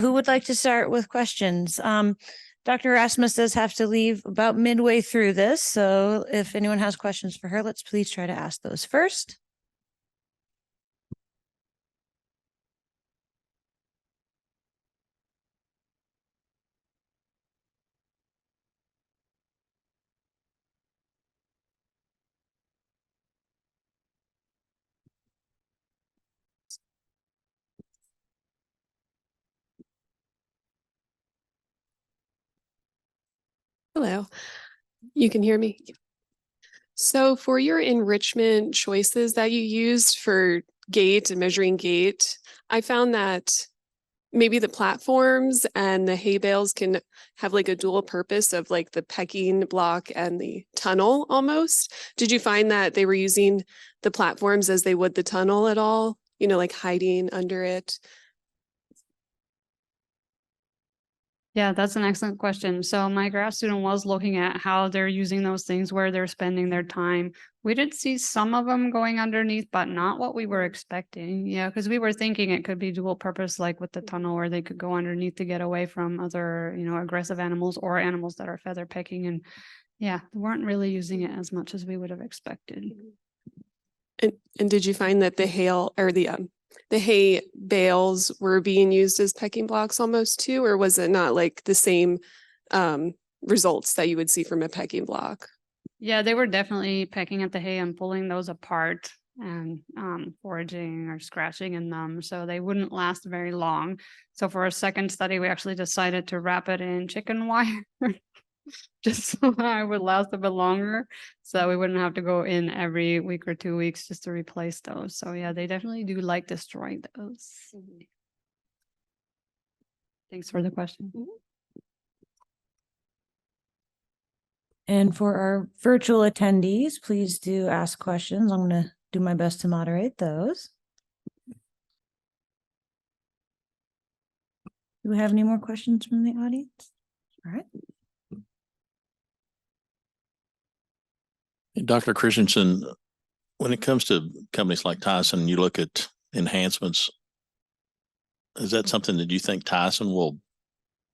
Who would like to start with questions? Dr. Erasmus does have to leave about midway through this, so if anyone has questions for her, let's please try to ask those first. Hello, you can hear me? So for your enrichment choices that you used for gait and measuring gait, I found that maybe the platforms and the hay bales can have like a dual purpose of like the pecking block and the tunnel almost. Did you find that they were using the platforms as they would the tunnel at all? You know, like hiding under it? Yeah, that's an excellent question. So my grad student was looking at how they're using those things, where they're spending their time. We did see some of them going underneath, but not what we were expecting. Yeah, because we were thinking it could be dual purpose, like with the tunnel, where they could go underneath to get away from other, aggressive animals or animals that are feather pecking. And yeah, they weren't really using it as much as we would have expected. And did you find that the hay bales were being used as pecking blocks almost too, or was it not like the same results that you would see from a pecking block? Yeah, they were definitely pecking at the hay and pulling those apart and foraging or scratching in them. So they wouldn't last very long. So for a second study, we actually decided to wrap it in chicken wire just so I would last a bit longer. So we wouldn't have to go in every week or 2 weeks just to replace those. So yeah, they definitely do like destroying those. Thanks for the question. And for our virtual attendees, please do ask questions. I'm going to do my best to moderate those. Do we have any more questions from the audience? All right. Dr. Christensen, when it comes to companies like Tyson, you look at enhancements, is that something that you think Tyson will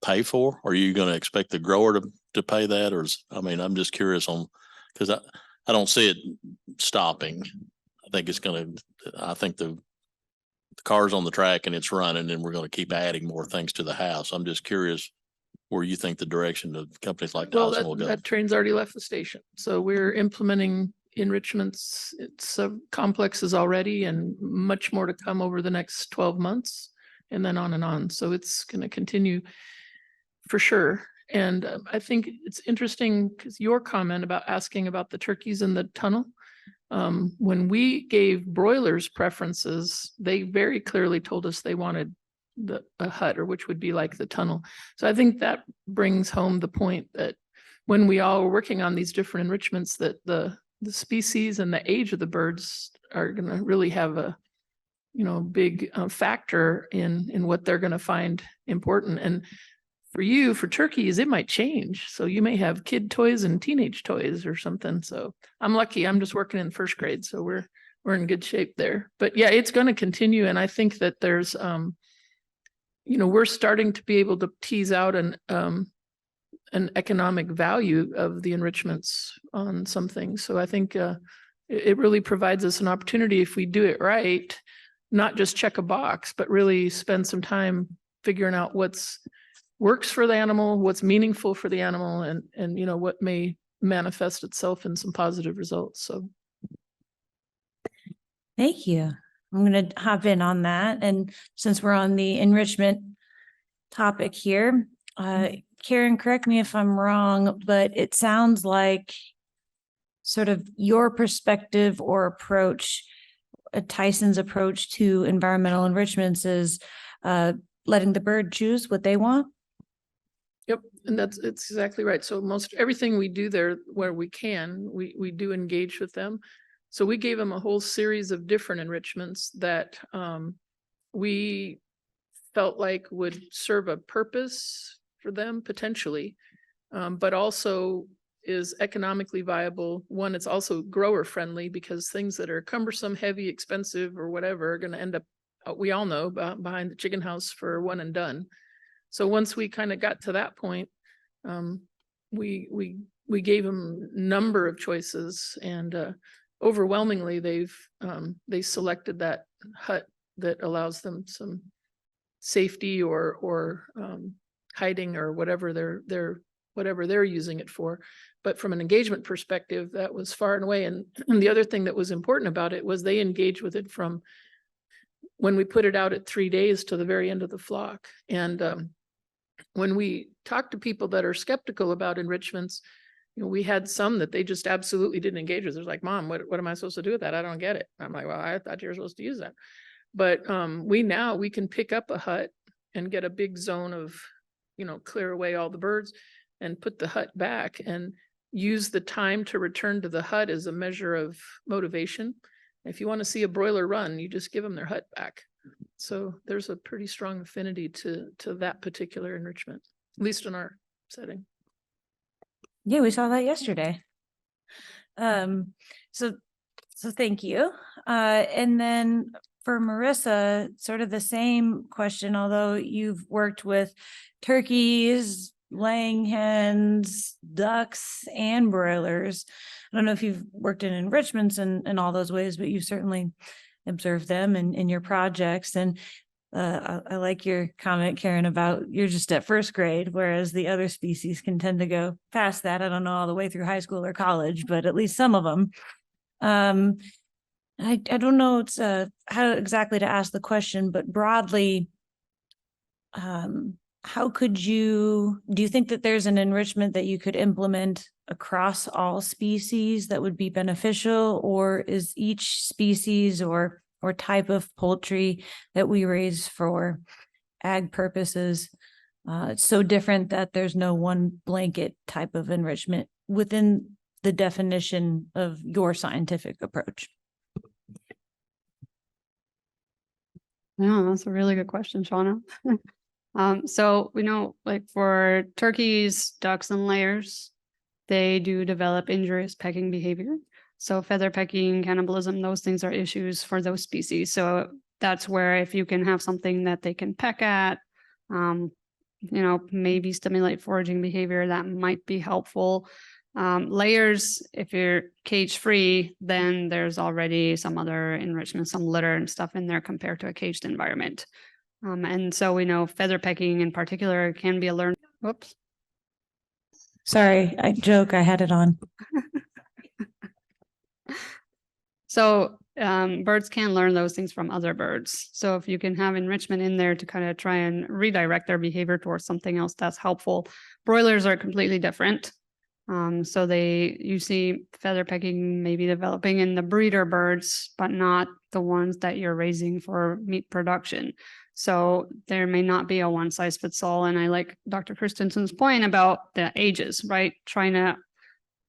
pay for? Or are you going to expect the grower to pay that? Or I'm just curious on, because I don't see it stopping. I think the car's on the track and it's running, and we're going to keep adding more things to the house. I'm just curious where you think the direction of companies like Tyson will go. That train's already left the station. So we're implementing enrichments. It's complexes already, and much more to come over the next 12 months, and then on and on. So it's going to continue for sure. And I think it's interesting because your comment about asking about the turkeys in the tunnel, when we gave broilers preferences, they very clearly told us they wanted a hut, or which would be like the tunnel. So I think that brings home the point that when we all were working on these different enrichments, that the species and the age of the birds are going to really have a big factor in what they're going to find important. And for turkeys, it might change. So you may have kid toys and teenage toys or something. So I'm lucky. I'm just working in first grade, so we're in good shape there. But yeah, it's going to continue, and I think that there's we're starting to be able to tease out an economic value of the enrichments on some things. So I think it really provides us an opportunity, if we do it right, not just check a box, but really spend some time figuring out what's works for the animal, what's meaningful for the animal, and what may manifest itself in some positive results. So Thank you. I'm going to hop in on that. And since we're on the enrichment topic here, Karen, correct me if I'm wrong, but it sounds like sort of your perspective or approach, Tyson's approach to environmental enrichments is letting the bird choose what they want. Yep, and it's exactly right. So most everything we do there, where we can, we do engage with them. So we gave them a whole series of different enrichments that we felt like would serve a purpose for them potentially, but also is economically viable. One, it's also grower friendly, because things that are cumbersome, heavy, expensive, or whatever are going to end up, we all know, behind the chicken house for one and done. So once we kind of got to that point, we gave them number of choices, and overwhelmingly they selected that hut that allows them some safety or hiding or whatever they're using it for. But from an engagement perspective, that was far and away. And the other thing that was important about it was they engaged with it from when we put it out at 3 days to the very end of the flock. And when we talk to people that are skeptical about enrichments, we had some that they just absolutely didn't engage with. They're like, Mom, what am I supposed to do with that? I don't get it. I'm like, well, I thought you were supposed to use that. But we can pick up a hut and get a big zone of, clear away all the birds and put the hut back and use the time to return to the hut as a measure of motivation. If you want to see a broiler run, you just give them their hut back. So there's a pretty strong affinity to that particular enrichment, at least in our setting. Yeah, we saw that yesterday. So thank you. And then for Marissa, sort of the same question, although you've worked with turkeys, laying hens, ducks, and broilers. I don't know if you've worked in enrichments in all those ways, but you certainly observed them in your projects. And I like your comment, Karen, about you're just at first grade, whereas the other species can tend to go past that. I don't know all the way through high school or college, but at least some of them. I don't know how exactly to ask the question, but broadly, how do you think that there's an enrichment that you could implement across all species that would be beneficial, or is each species or type of poultry that we raise for ag purposes so different that there's no one blanket type of enrichment within the definition of your scientific approach? Yeah, that's a really good question, Shauna. So we know, like for turkeys, ducks, and layers, they do develop injurious pecking behavior. So feather pecking, cannibalism, those things are issues for those species. So that's where if you can have something that they can peck at, maybe stimulate foraging behavior, that might be helpful. Layers, if you're cage free, then there's already some other enrichment, some litter and stuff in there compared to a caged environment. And so we know feather pecking in particular can be a learned. Whoops. Sorry, I joke. I had it on. So birds can learn those things from other birds. So if you can have enrichment in there to kind of try and redirect their behavior towards something else, that's helpful. Broilers are completely different. So you see feather pecking maybe developing in the breeder birds, but not the ones that you're raising for meat production. So there may not be a one size fits all. And I like Dr. Christensen's point about the ages, right? Trying to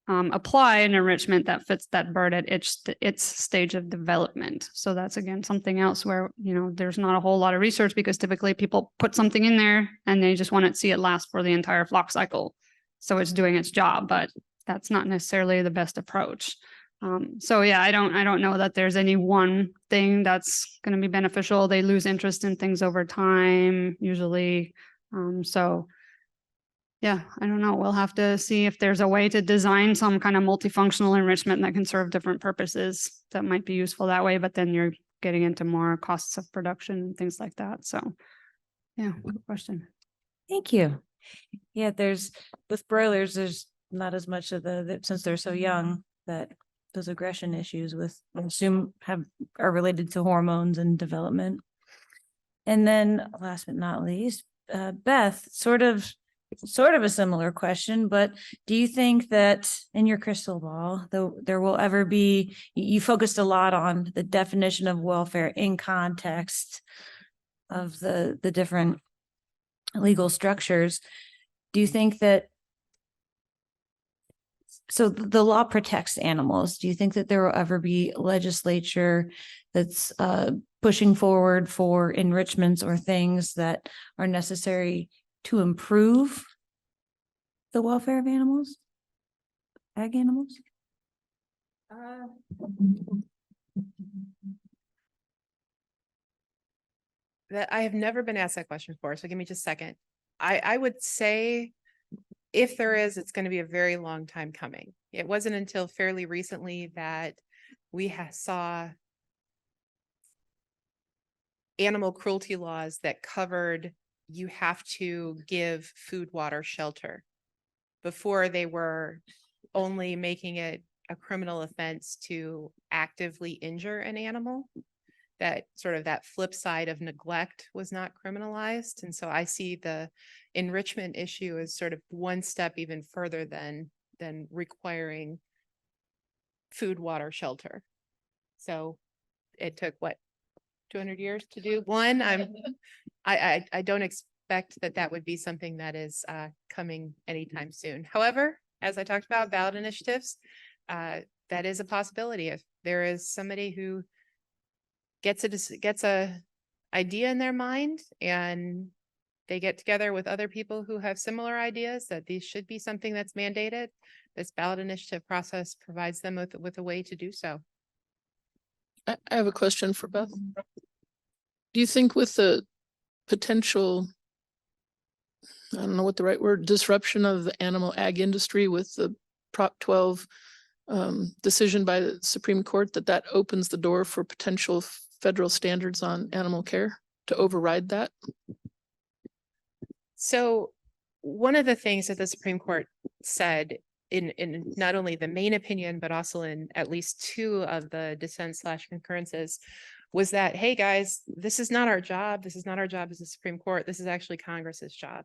apply an enrichment that fits that bird at its stage of development. So that's again something else where there's not a whole lot of research, because typically people put something in there and they just want to see it last for the entire flock cycle. So it's doing its job, but that's not necessarily the best approach. So yeah, I don't know that there's any one thing that's going to be beneficial. They lose interest in things over time, usually. So yeah, I don't know. We'll have to see if there's a way to design some kind of multifunctional enrichment that can serve different purposes that might be useful that way, but then you're getting into more costs of production and things like that. So yeah, good question. Thank you. Yeah, with broilers, there's not as much of since they're so young, that those aggression issues I assume are related to hormones and development. And then last but not least, Beth, sort of a similar question, but do you think that in your crystal ball, there will ever be, you focused a lot on the definition of welfare in context of the different legal structures. Do you think that, so the law protects animals, do you think that there will ever be legislature that's pushing forward for enrichments or things that are necessary to improve the welfare of animals, ag animals? That I have never been asked that question before, so give me just a second. I would say if there is, it's going to be a very long time coming. It wasn't until fairly recently that we saw animal cruelty laws that covered you have to give food, water, shelter. Before they were only making it a criminal offense to actively injure an animal. That sort of that flip side of neglect was not criminalized. And so I see the enrichment issue as sort of one step even further than requiring food, water, shelter. So it took what, 200 years to do one? I don't expect that would be something that is coming anytime soon. However, as I talked about ballot initiatives, that is a possibility. If there is somebody who gets a idea in their mind and they get together with other people who have similar ideas that these should be something that's mandated, this ballot initiative process provides them with a way to do so. I have a question for Beth. Do you think with the potential, I don't know what the right word, disruption of the animal ag industry with the Prop 12 decision by the Supreme Court, that opens the door for potential federal standards on animal care to override that? So one of the things that the Supreme Court said in not only the main opinion, but also in at least two of the dissent/concurrences was that, hey guys, this is not our job. This is not our job as the Supreme Court. This is actually Congress's job.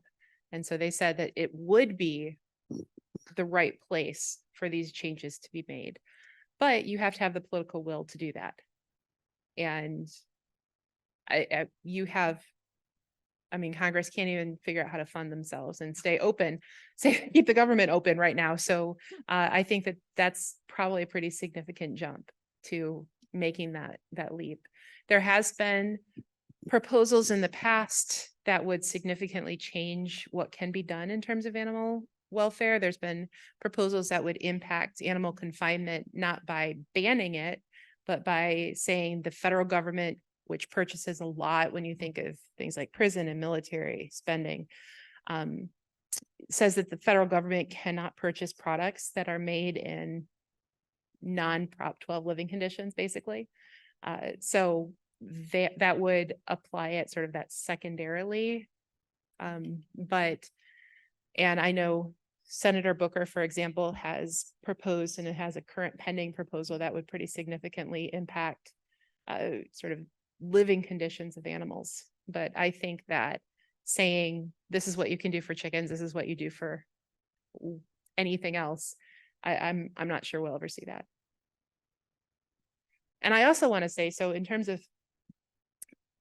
And so they said that it would be the right place for these changes to be made, but you have to have the political will to do that. And Congress can't even figure out how to fund themselves and stay open, keep the government open right now. So I think that's probably a pretty significant jump to making that leap. There has been proposals in the past that would significantly change what can be done in terms of animal welfare. There's been proposals that would impact animal confinement, not by banning it, but by saying the federal government, which purchases a lot when you think of things like prison and military spending, says that the federal government cannot purchase products that are made in non-Prop 12 living conditions, basically. So that would apply it sort of that secondarily. And I know Senator Booker, for example, has proposed, and it has a current pending proposal that would pretty significantly impact sort of living conditions of animals. But I think that saying this is what you can do for chickens, this is what you do for anything else, I'm not sure we'll ever see that. And I also want to say, so in terms of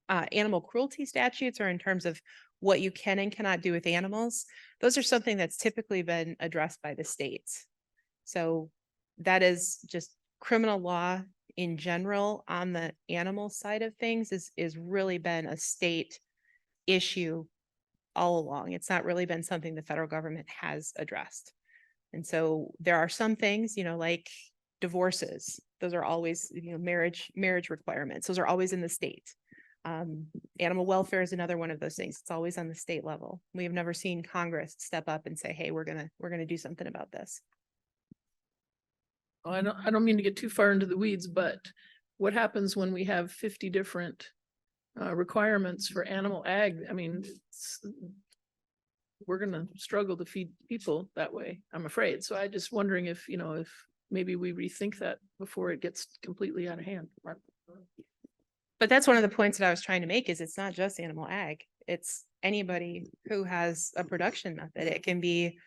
animal cruelty statutes, or in terms of what you can and cannot do with animals, those are something that's typically been addressed by the states. So that is just criminal law in general on the animal side of things is really been a state issue all along. It's not really been something the federal government has addressed. And so there are some things, like divorces, those are always, marriage requirements. Those are always in the state. Animal welfare is another one of those things. It's always on the state level. We have never seen Congress step up and say, hey, we're gonna do something about this. Oh, I don't mean to get too far into the weeds, but what happens when we have 50 different requirements for animal ag? We're gonna struggle to feed people that way, I'm afraid. So I'm just wondering if maybe we rethink that before it gets completely out of hand. But that's one of the points that I was trying to make, is it's not just animal ag. It's anybody who has a production method. It can be,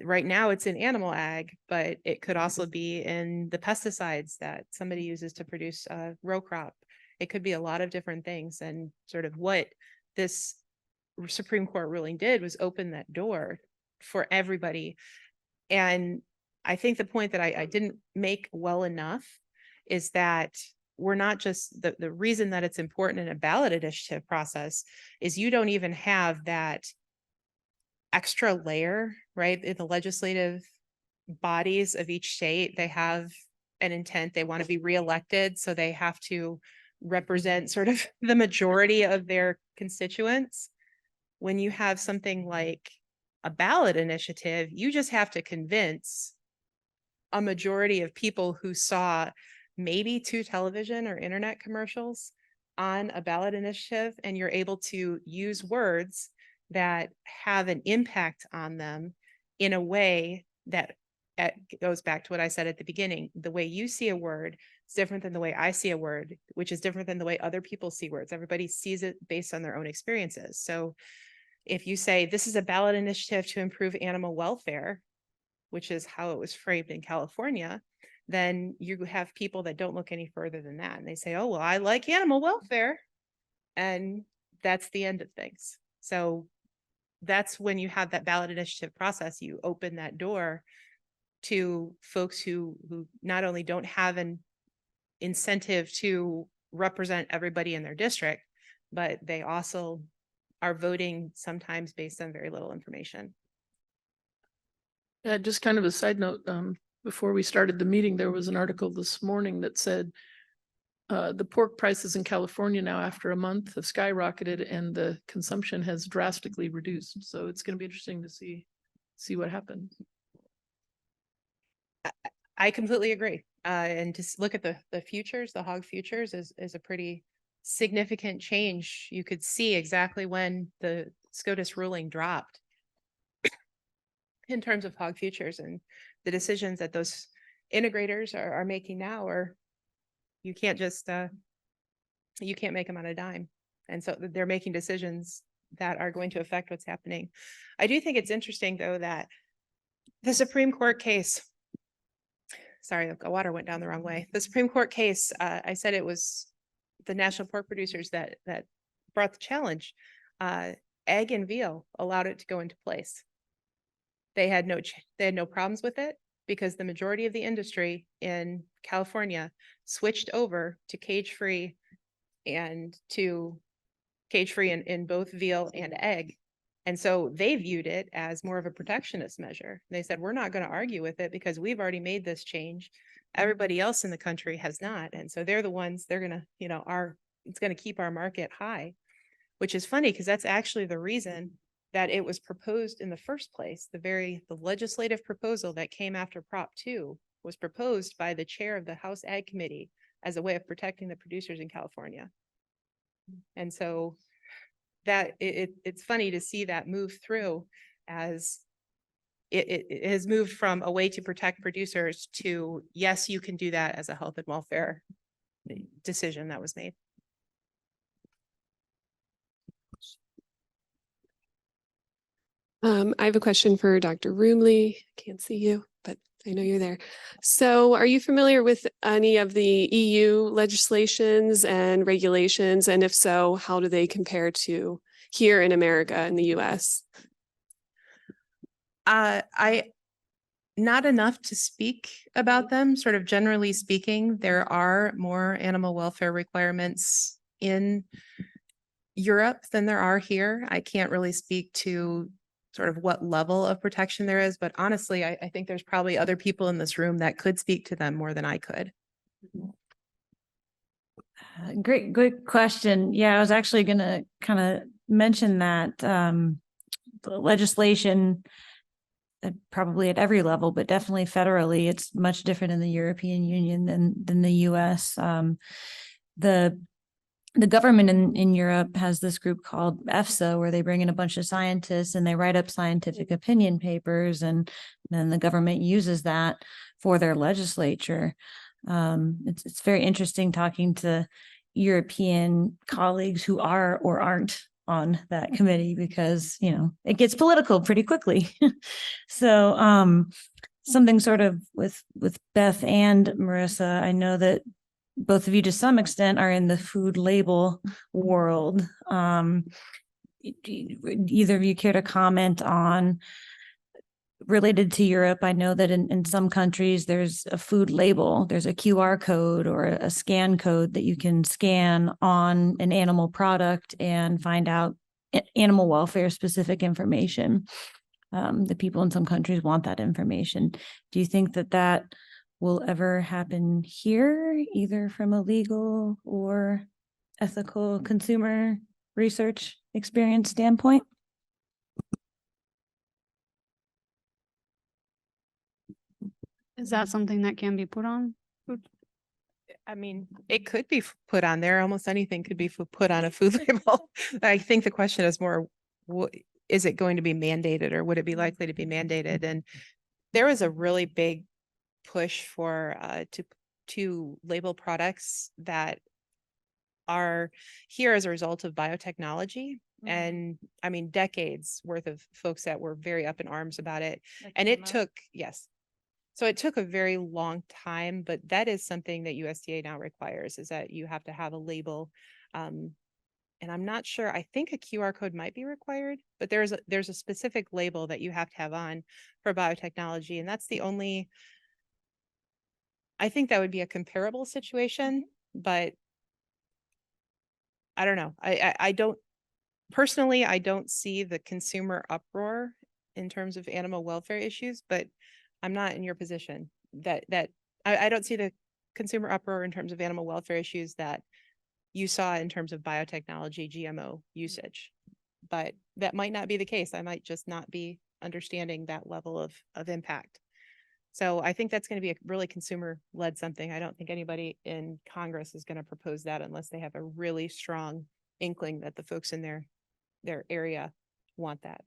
right now it's in animal ag, but it could also be in the pesticides that somebody uses to produce a row crop. It could be a lot of different things. And sort of what this Supreme Court ruling did was open that door for everybody. And I think the point that I didn't make well enough is that we're not just, the reason that it's important in a ballot initiative process is you don't even have that extra layer, right? In the legislative bodies of each state, they have an intent, they want to be reelected, so they have to represent sort of the majority of their constituents. When you have something like a ballot initiative, you just have to convince a majority of people who saw maybe 2 television or internet commercials on a ballot initiative, and you're able to use words that have an impact on them in a way that goes back to what I said at the beginning. The way you see a word is different than the way I see a word, which is different than the way other people see words. Everybody sees it based on their own experiences. So if you say this is a ballot initiative to improve animal welfare, which is how it was framed in California, then you have people that don't look any further than that. And they say, oh, well, I like animal welfare. And that's the end of things. So that's when you have that ballot initiative process, you open that door to folks who not only don't have an incentive to represent everybody in their district, but they also are voting sometimes based on very little information. Yeah, just kind of a side note, before we started the meeting, there was an article this morning that said the pork prices in California now after a month have skyrocketed and the consumption has drastically reduced. So it's going to be interesting to see what happens. I completely agree. And just look at the futures, the hog futures is a pretty significant change. You could see exactly when the SCOTUS ruling dropped in terms of hog futures, and the decisions that those integrators are making now are, you can't just, you can't make them on a dime. And so they're making decisions that are going to affect what's happening. I do think it's interesting though, that the Supreme Court case, sorry, the water went down the wrong way. The Supreme Court case, I said it was the national pork producers that brought the challenge. Egg and veal allowed it to go into place. They had no problems with it because the majority of the industry in California switched over to cage-free and to cage-free in both veal and egg. And so they viewed it as more of a protectionist measure. They said, we're not going to argue with it because we've already made this change. Everybody else in the country has not. And so they're the ones, they're going to, it's going to keep our market high, which is funny because that's actually the reason that it was proposed in the first place. The legislative proposal that came after Prop 2 was proposed by the chair of the House Ag Committee as a way of protecting the producers in California. And so that it's funny to see that move through, as it has moved from a way to protect producers to, yes, you can do that as a health and welfare decision that was made. I have a question for Dr. Roomley. Can't see you, but I know you're there. So are you familiar with any of the EU legislations and regulations? And if so, how do they compare to here in America in the US? I not enough to speak about them. Sort of generally speaking, there are more animal welfare requirements in Europe than there are here. I can't really speak to sort of what level of protection there is, but honestly, I think there's probably other people in this room that could speak to them more than I could. Good question. Yeah, I was actually going to kind of mention that the legislation, probably at every level, but definitely federally, it's much different in the European Union than the US. The government in Europe has this group called EFSA, where they bring in a bunch of scientists and they write up scientific opinion papers, and then the government uses that for their legislature. It's very interesting talking to European colleagues who are or aren't on that committee, because it gets political pretty quickly. So something sort of with Beth and Marissa, I know that both of you to some extent are in the food label world. Either of you care to comment on, related to Europe? I know that in some countries there's a food label, there's a QR code or a scan code that you can scan on an animal product and find out animal welfare specific information. The people in some countries want that information. Do you think that will ever happen here, either from a legal or ethical consumer research experience standpoint? Is that something that can be put on? I mean, it could be put on there. Almost anything could be put on a food label. I think the question is more, is it going to be mandated or would it be likely to be mandated? And there was a really big push for to label products that are here as a result of biotechnology. And I mean, decades worth of folks that were very up in arms about it. And it took, yes. So it took a very long time, but that is something that USDA now requires, is that you have to have a label. And I'm not sure, I think a QR code might be required, but there's a specific label that you have to have on for biotechnology. And that's the only, I think that would be a comparable situation, but I don't know. I don't, personally, I don't see the consumer uproar in terms of animal welfare issues, but I'm not in your position that I don't see the consumer uproar in terms of animal welfare issues that you saw in terms of biotechnology, GMO usage. But that might not be the case. I might just not be understanding that level of impact. So I think that's going to be a really consumer-led something. I don't think anybody in Congress is going to propose that unless they have a really strong inkling that the folks in their area want that.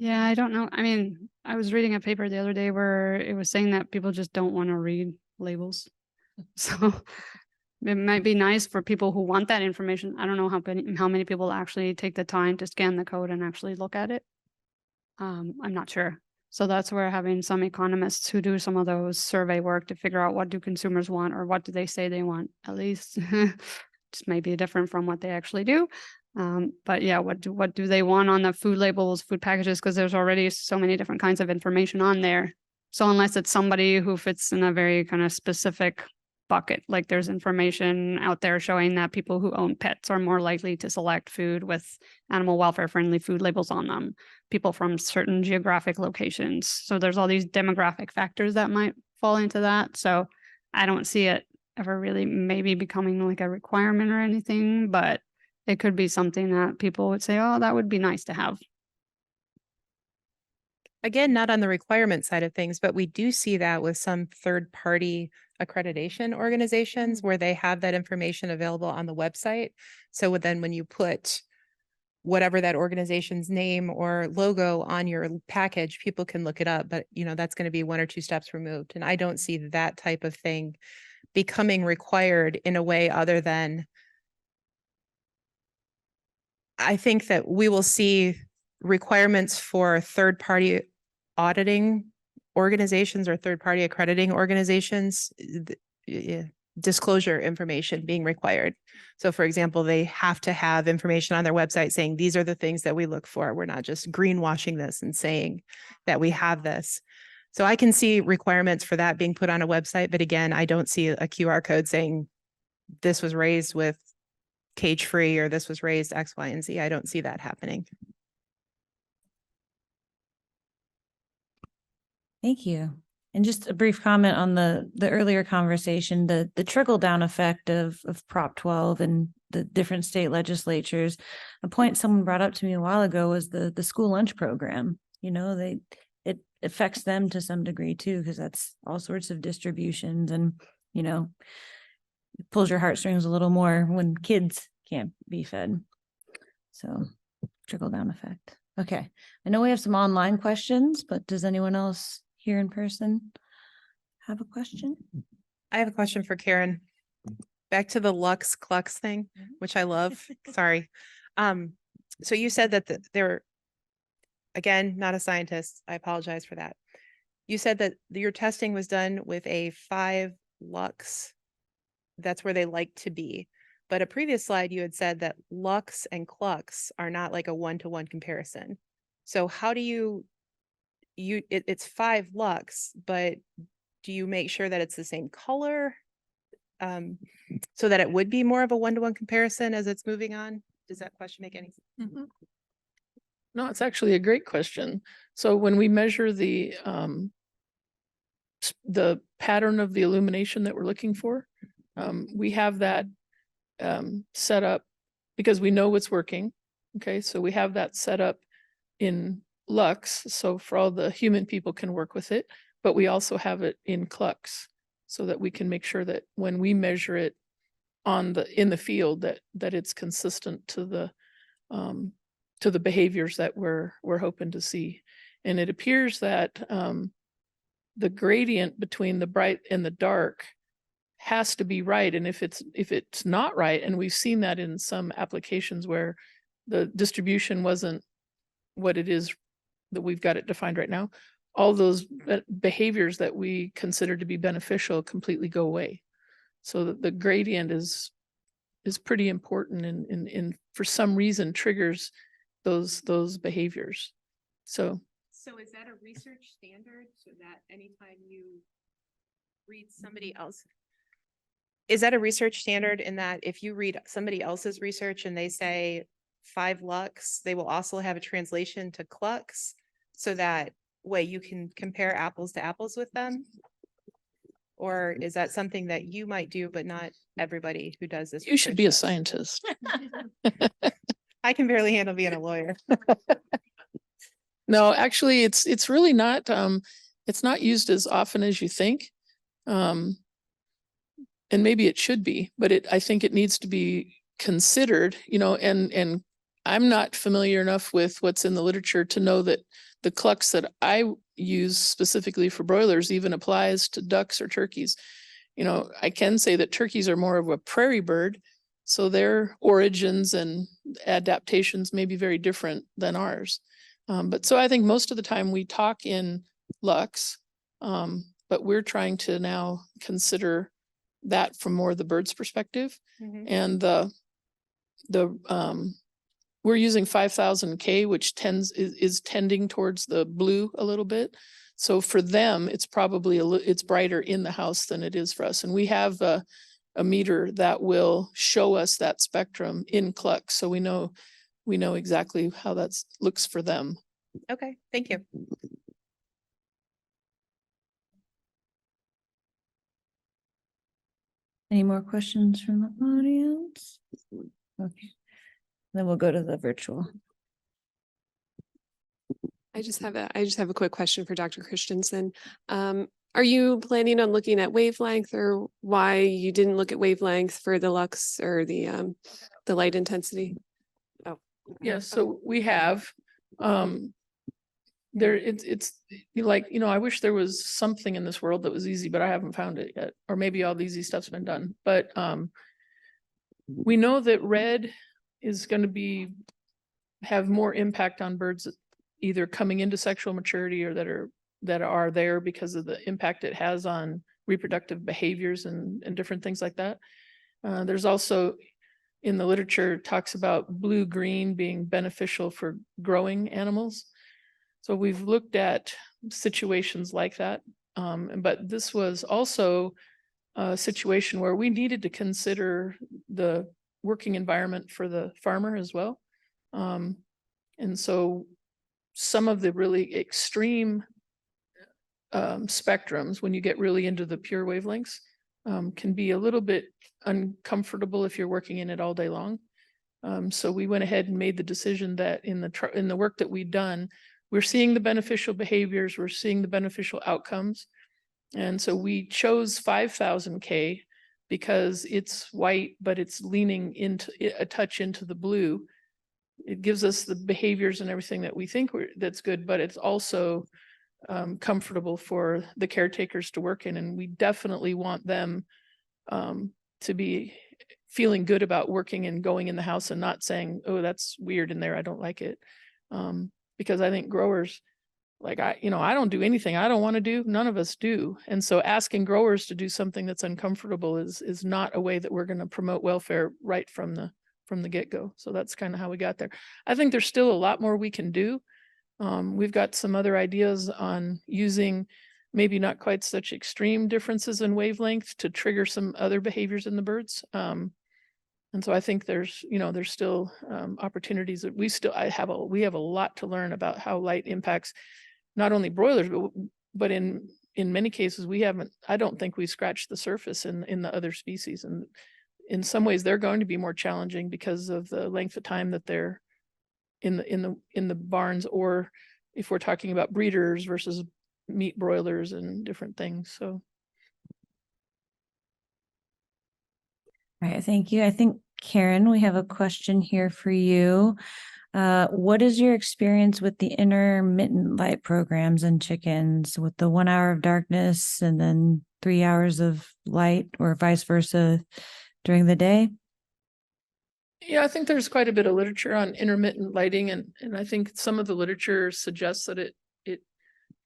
Yeah, I don't know. I mean, I was reading a paper the other day where it was saying that people just don't want to read labels. So it might be nice for people who want that information. I don't know how many people actually take the time to scan the code and actually look at it. I'm not sure. So that's where having some economists who do some of those survey work to figure out what do consumers want or what do they say they want, at least just maybe different from what they actually do. But yeah, what do they want on the food labels, food packages? Because there's already so many different kinds of information on there. So unless it's somebody who fits in a very kind of specific bucket, like there's information out there showing that people who own pets are more likely to select food with animal welfare friendly food labels on them, people from certain geographic locations. So there's all these demographic factors that might fall into that. So I don't see it ever really maybe becoming like a requirement or anything, but it could be something that people would say, oh, that would be nice to have. Again, not on the requirement side of things, but we do see that with some third-party accreditation organizations where they have that information available on the website. So then when you put whatever that organization's name or logo on your package, people can look it up, but that's going to be 1 or 2 steps removed. And I don't see that type of thing becoming required in a way other than I think that we will see requirements for third-party auditing organizations or third-party accrediting organizations, disclosure information being required. So for example, they have to have information on their website saying, these are the things that we look for. We're not just greenwashing this and saying that we have this. So I can see requirements for that being put on a website. But again, I don't see a QR code saying this was raised with cage-free or this was raised X, Y, and Z. I don't see that happening. Thank you. And just a brief comment on the earlier conversation, the trickle down effect of Prop 12 and the different state legislatures. A point someone brought up to me a while ago was the school lunch program. It affects them to some degree too, because that's all sorts of distributions and, it pulls your heartstrings a little more when kids can't be fed. So trickle down effect. Okay. I know we have some online questions, but does anyone else here in person have a question? I have a question for Karen. Back to the Lux Clux thing, which I love. Sorry. So you said that there, again, not a scientist. I apologize for that. You said that your testing was done with a 5 lux. That's where they like to be. But a previous slide, you had said that lux and clux are not like a 1-to-1 comparison. So how do it's 5 lux, but do you make sure that it's the same color? So that it would be more of a 1-to-1 comparison as it's moving on? Does that question make any sense? Mhm. No, it's actually a great question. So when we measure the pattern of the illumination that we're looking for, we have that set up because we know what's working. Okay, so we have that set up in Lux. So for all the human people can work with it. but we also have it in clucks so that we can make sure that when we measure it in the field, that it's consistent to the behaviors that we're hoping to see. And it appears that the gradient between the bright and the dark has to be right. And if it's not right, and we've seen that in some applications where the distribution wasn't what it is that we've got it defined right now, all those behaviors that we consider to be beneficial completely go away. So the gradient is pretty important and for some reason triggers those behaviors. So is that a research standard so that anytime you read somebody else? Is that a research standard in that if you read somebody else's research and they say 5 lux, they will also have a translation to clucks so that way you can compare apples to apples with them? Or is that something that you might do, but not everybody who does this? you should be a research does? scientist. I can barely handle being a lawyer. No, actually, it's really not, it's not used as often as you think. And maybe it should be, but I think it needs to be considered, and I'm not familiar enough with what's in the literature to know that the clucks that I use specifically for broilers even applies to ducks or turkeys. I can say that turkeys are more of a prairie bird, so their origins and adaptations may be very different than ours. But so I think most of the time we talk in lux, but we're trying to now consider that from more the bird's perspective. Mhm. And we're using 5000 K, which is tending towards the blue a little bit. So for them, it's probably it's brighter in the house than it is for us. And we have a meter that will show us that spectrum in clucks, so we know exactly how that looks for them. Okay, thank you. Any more questions from the audience? Okay. Then we'll go to the virtual. I just have a quick question for Dr. Christensen. Are you planning on looking at wavelength, or why you didn't look at wavelength for the lux or the light intensity? Oh. Yeah, so we have, it's like, I wish there was something in this world that was easy, but I haven't found it yet. Or maybe all the easy stuff's been done, but we know that red is going to have more impact on birds either coming into sexual maturity or that are there because of the impact it has on reproductive behaviors and different things like that. There's also in the literature talks about blue-green being beneficial for growing animals. So we've looked at situations like that. But this was also a situation where we needed to consider the working environment for the farmer as well. And so some of the really extreme spectrums, when you get really into the pure wavelengths, can be a little bit uncomfortable if you're working in it all day long. So we went ahead and made the decision that in the work that we've done, we're seeing the beneficial behaviors, we're seeing the beneficial outcomes. And so we chose 5000 K because it's white, but it's leaning into a touch into the blue. It gives us the behaviors and everything that we think that's good, but it's also comfortable for the caretakers to work in. And we definitely want them to be feeling good about working and going in the house and not saying, oh, that's weird in there, I don't like it. Because I think growers, like I don't do anything I don't want to do. None of us do. And so asking growers to do something that's uncomfortable is not a way that we're going to promote welfare right from the get-go. So that's kind of how we got there. I think there's still a lot more we can do. We've got some other ideas on using maybe not quite such extreme differences in wavelength to trigger some other behaviors in the birds. And so I think there's still opportunities that we have a lot to learn about how light impacts not only broilers, but in many cases I don't think we scratched the surface in the other species. And in some ways they're going to be more challenging because of the length of time that they're in the barns, or if we're talking about breeders versus meat broilers and different things. So All right, thank you. I think Karen, we have a question here for you. What is your experience with the intermittent light programs in chickens with the 1 hour of darkness and then 3 hours of light, or vice versa during the day? yeah, I think there's quite a bit of literature on intermittent lighting, and I think some of the literature suggests that it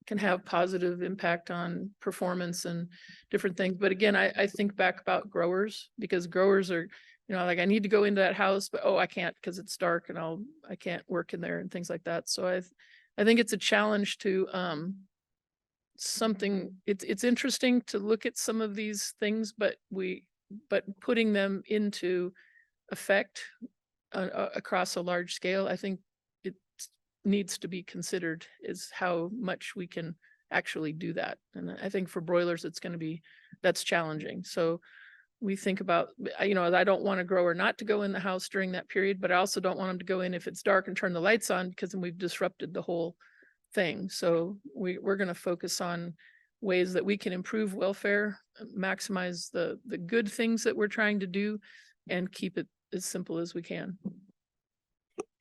can have positive impact on performance and different things. But again, I think back about growers, because growers are, like, I need to go into that house, but I can't because it's dark and I can't work in there and things like that. So I think it's a challenge to it's interesting to look at some of these things, but putting them into effect across a large scale, I think it needs to be considered is how much we can actually do that. And I think for broilers, that's challenging. So we think about, I don't want a grower not to go in the house during that period, but I also don't want them to go in if it's dark and turn the lights on, because then we've disrupted the whole thing. So we're going to focus on ways that we can improve welfare, maximize the good things that we're trying to do, and keep it as simple as we can.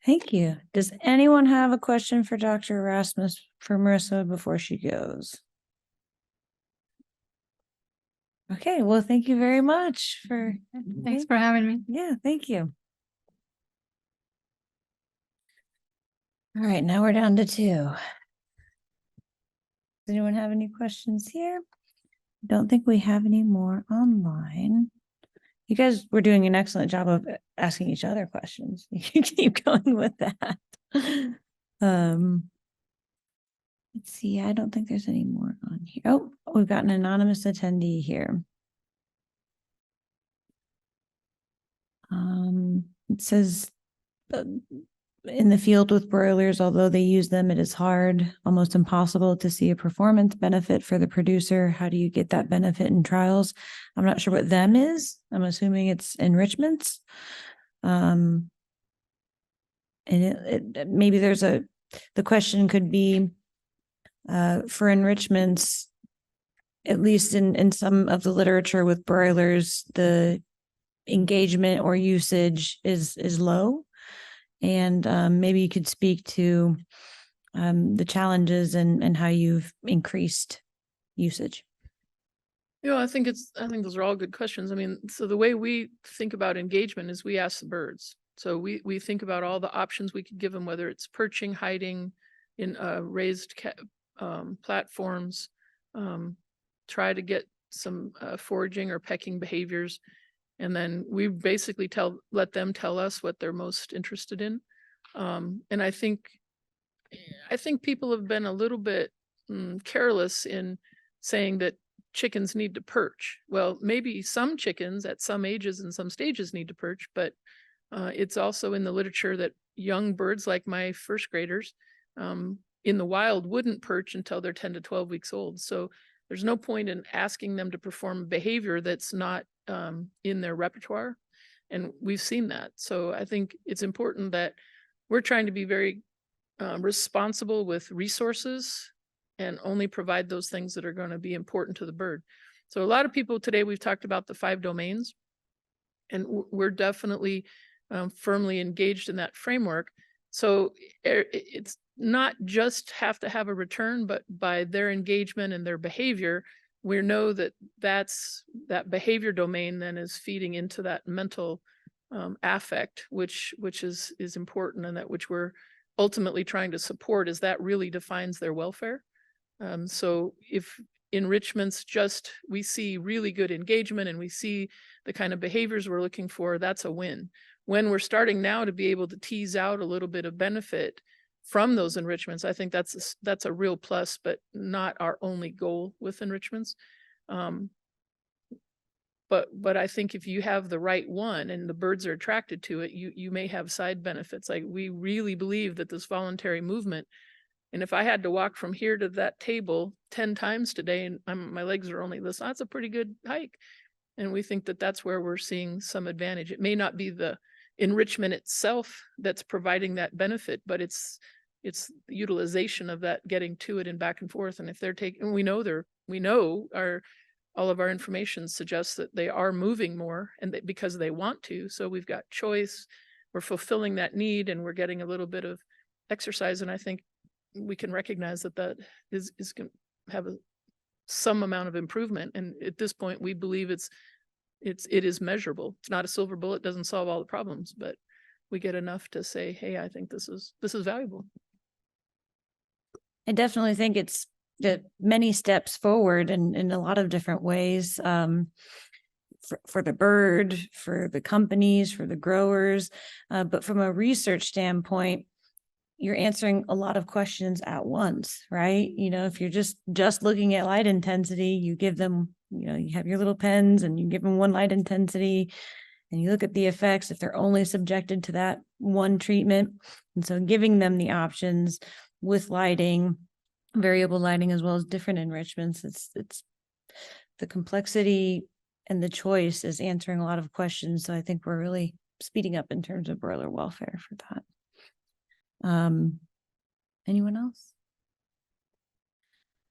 Thank you. Does anyone have a question for Dr. Erasmus for Marissa before she goes? Okay, well, thank you very much for. Thanks for having me. Yeah, thank you. All right, now we're down to 2. Does anyone have any questions here? Don't think we have any more online. You guys were doing an excellent job of asking each other questions. You can keep going with that. Let's see. I don't think there's any more on here. Oh, we've got an anonymous attendee here. It says, in the field with broilers, although they use them, it is hard, almost impossible to see a performance benefit for the producer. How do you get that benefit in trials? I'm not sure what them is. I'm assuming it's enrichments. And maybe the question could be for enrichments, at least in some of the literature with broilers, the engagement or usage is low. And maybe you could speak to the challenges and how you've increased usage. I think those are all good questions. I mean, so the way we think about engagement is we ask the birds. So we think about all the options we could give them, whether it's perching, hiding in raised platforms, try to get some foraging or pecking behaviors. And then we basically let them tell us what they're most interested in. And I think people have been a little bit careless in saying that chickens need to perch. Well, maybe some chickens at some ages and some stages need to perch, but it's also in the literature that young birds like my first graders in the wild wouldn't perch until they're 10 to 12 weeks old. So there's no point in asking them to perform behavior that's not in their repertoire. And we've seen that. So I think it's important that we're trying to be very responsible with resources and only provide those things that are going to be important to the bird. So a lot of people today, we've talked about the 5 domains, and we're definitely firmly engaged in that framework. So it's not just have to have a return, but by their engagement and their behavior, we know that that behavior domain then is feeding into that mental affect, which is important, and that which we're ultimately trying to support, is that really defines their welfare. So if enrichments we see really good engagement and we see the kind of behaviors we're looking for, that's a win. When we're starting now to be able to tease out a little bit of benefit from those enrichments, I think that's a real plus, but not our only goal with enrichments. But I think if you have the right one and the birds are attracted to it, you may have side benefits. Like, we really believe that this voluntary movement, and if I had to walk from here to that table 10 times today and my legs are only this, that's a pretty good hike. And we think that that's where we're seeing some advantage. It may not be the enrichment itself that's providing that benefit, but it's it's the utilization of that, getting to it and back and forth. And if they're taking, and we know all of our information suggests that they are moving more and because they want to. So we've got choice, we're fulfilling that need, and we're getting a little bit of exercise. And I think we can recognize that is going to have some amount of improvement. And at this point, we believe it is measurable. It's not a silver bullet, doesn't solve all the problems, but we get enough to say, hey, I think this is valuable. I definitely think it's many steps forward in a lot of different ways. For the bird, for the companies, for the growers. But from a research standpoint, you're answering a lot of questions at once, right? You know, if you're just looking at light intensity, you give them, you know, you have your little pens and you give them one light intensity and you look at the effects if they're only subjected to that one treatment. And so giving them the options with lighting, variable lighting, as well as different enrichments, it's the complexity and the choice is answering a lot of questions. So I think we're really speeding up in terms of broiler welfare for that. Anyone else?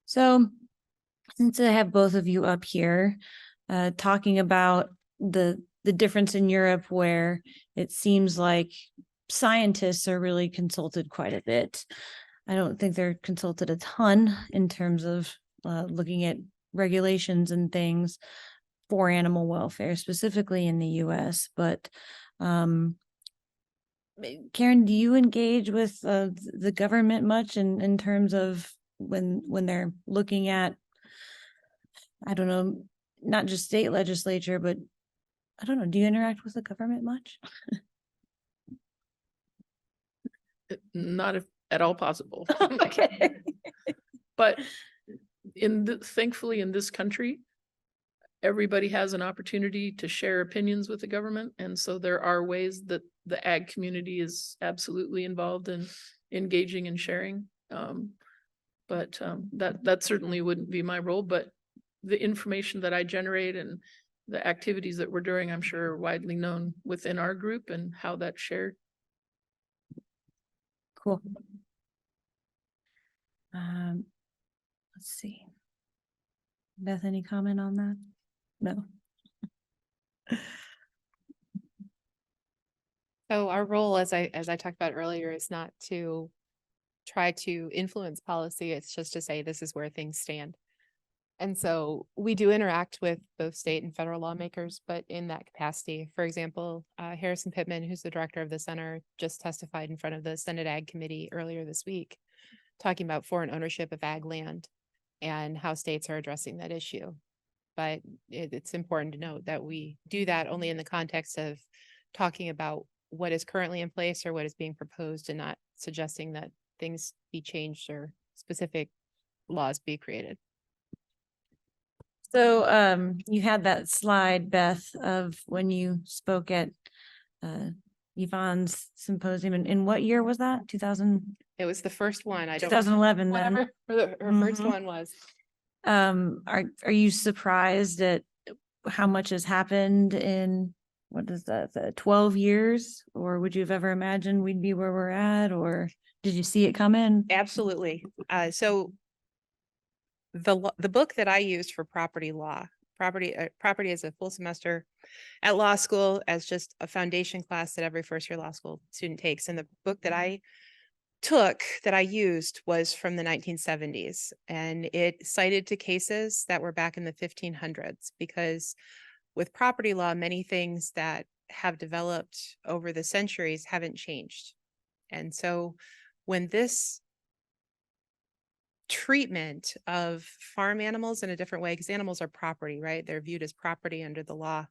So since I have both of you up here, talking about the difference in Europe, where it seems like scientists are really consulted quite a bit. I don't think they're consulted a ton in terms of looking at regulations and things for animal welfare, specifically in the US. But Karen, do you engage with the government much in terms of when they're looking at, I don't know, not just state legislature, but I don't know, do you interact with the government much? Not at all possible. Okay. But thankfully in this country, everybody has an opportunity to share opinions with the government. And so there are ways that the ag community is absolutely involved in engaging and sharing. But that certainly wouldn't be my role, but the information that I generate and the activities that we're doing, I'm sure are widely known within our group and how that's shared. Cool. Let's see. Beth, any comment on that? No. So our role, as I talked about earlier, is not to try to influence policy. It's just to say this is where things stand. And so we do interact with both state and federal lawmakers, but in that capacity. For example, Harrison Pittman, who's the director of the center, just testified in front of the Senate Ag Committee earlier this week, talking about foreign ownership of ag land and how states are addressing that issue. But it's important to note that we do that only in the context of talking about what is currently in place or what is being proposed, and not suggesting that things be changed or specific laws be created. So you had that slide, Beth, of when you spoke at Yvonne's symposium. In what year was that? 2000? It was the first one. I don't 2011 then. whatever her first Mhm. one was. Are you surprised at how much has happened in, what is that, the 12 years? Or would you have ever imagined we'd be where we're at? Or did you see it come in? Absolutely. So the book that I used for property law, property is a full semester at law school as just a foundation class that every first year law school student takes. And the book that I took, that I used, was from the 1970s, and it cited to cases that were back in the 1500s, because with property law, many things that have developed over the centuries haven't changed. And so when this treatment of farm animals in a different way, because animals are property, right? They're viewed as property under the law.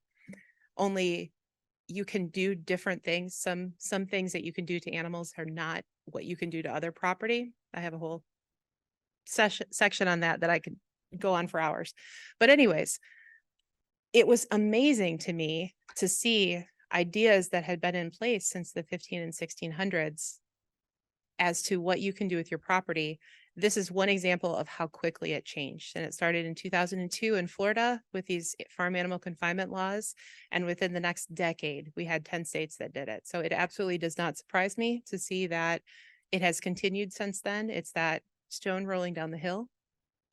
Only you can do different things. Some things that you can do to animals are not what you can do to other property. I have a whole section on that I could go on for hours. But anyways, it was amazing to me to see ideas that had been in place since the 15 and 1600s as to what you can do with your property. This is one example of how quickly it changed. And it started in 2002 in Florida with these farm animal confinement laws. And within the next decade, we had 10 states that did it. So it absolutely does not surprise me to see that it has continued since then. It's that stone rolling down the hill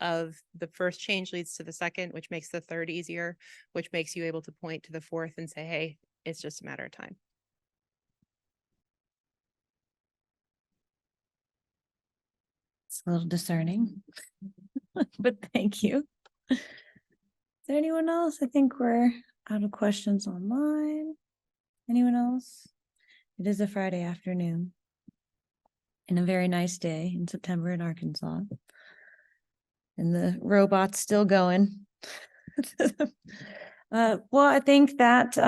of the first change leads to the second, which makes the third easier, which makes you able to point to the fourth and say, hey, it's just a matter of time. It's a little discerning, but thank you. Is there anyone else? I think we're out of questions online. Anyone else? It is a Friday afternoon and a very nice day in September in Arkansas. And the robot's still going. Well, I think that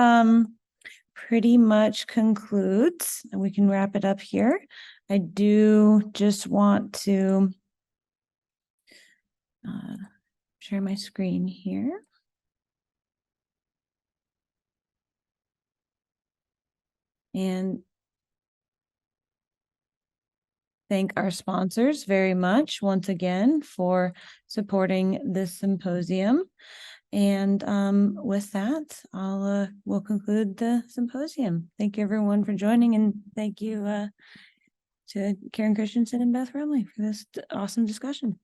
pretty much concludes, and we can wrap it up here. I do just want to share my screen here. And thank our sponsors very much once again for supporting this symposium. And with that, we'll conclude the symposium. Thank you everyone for joining, and thank you to Karen Christensen and Beth Rumley for this awesome discussion.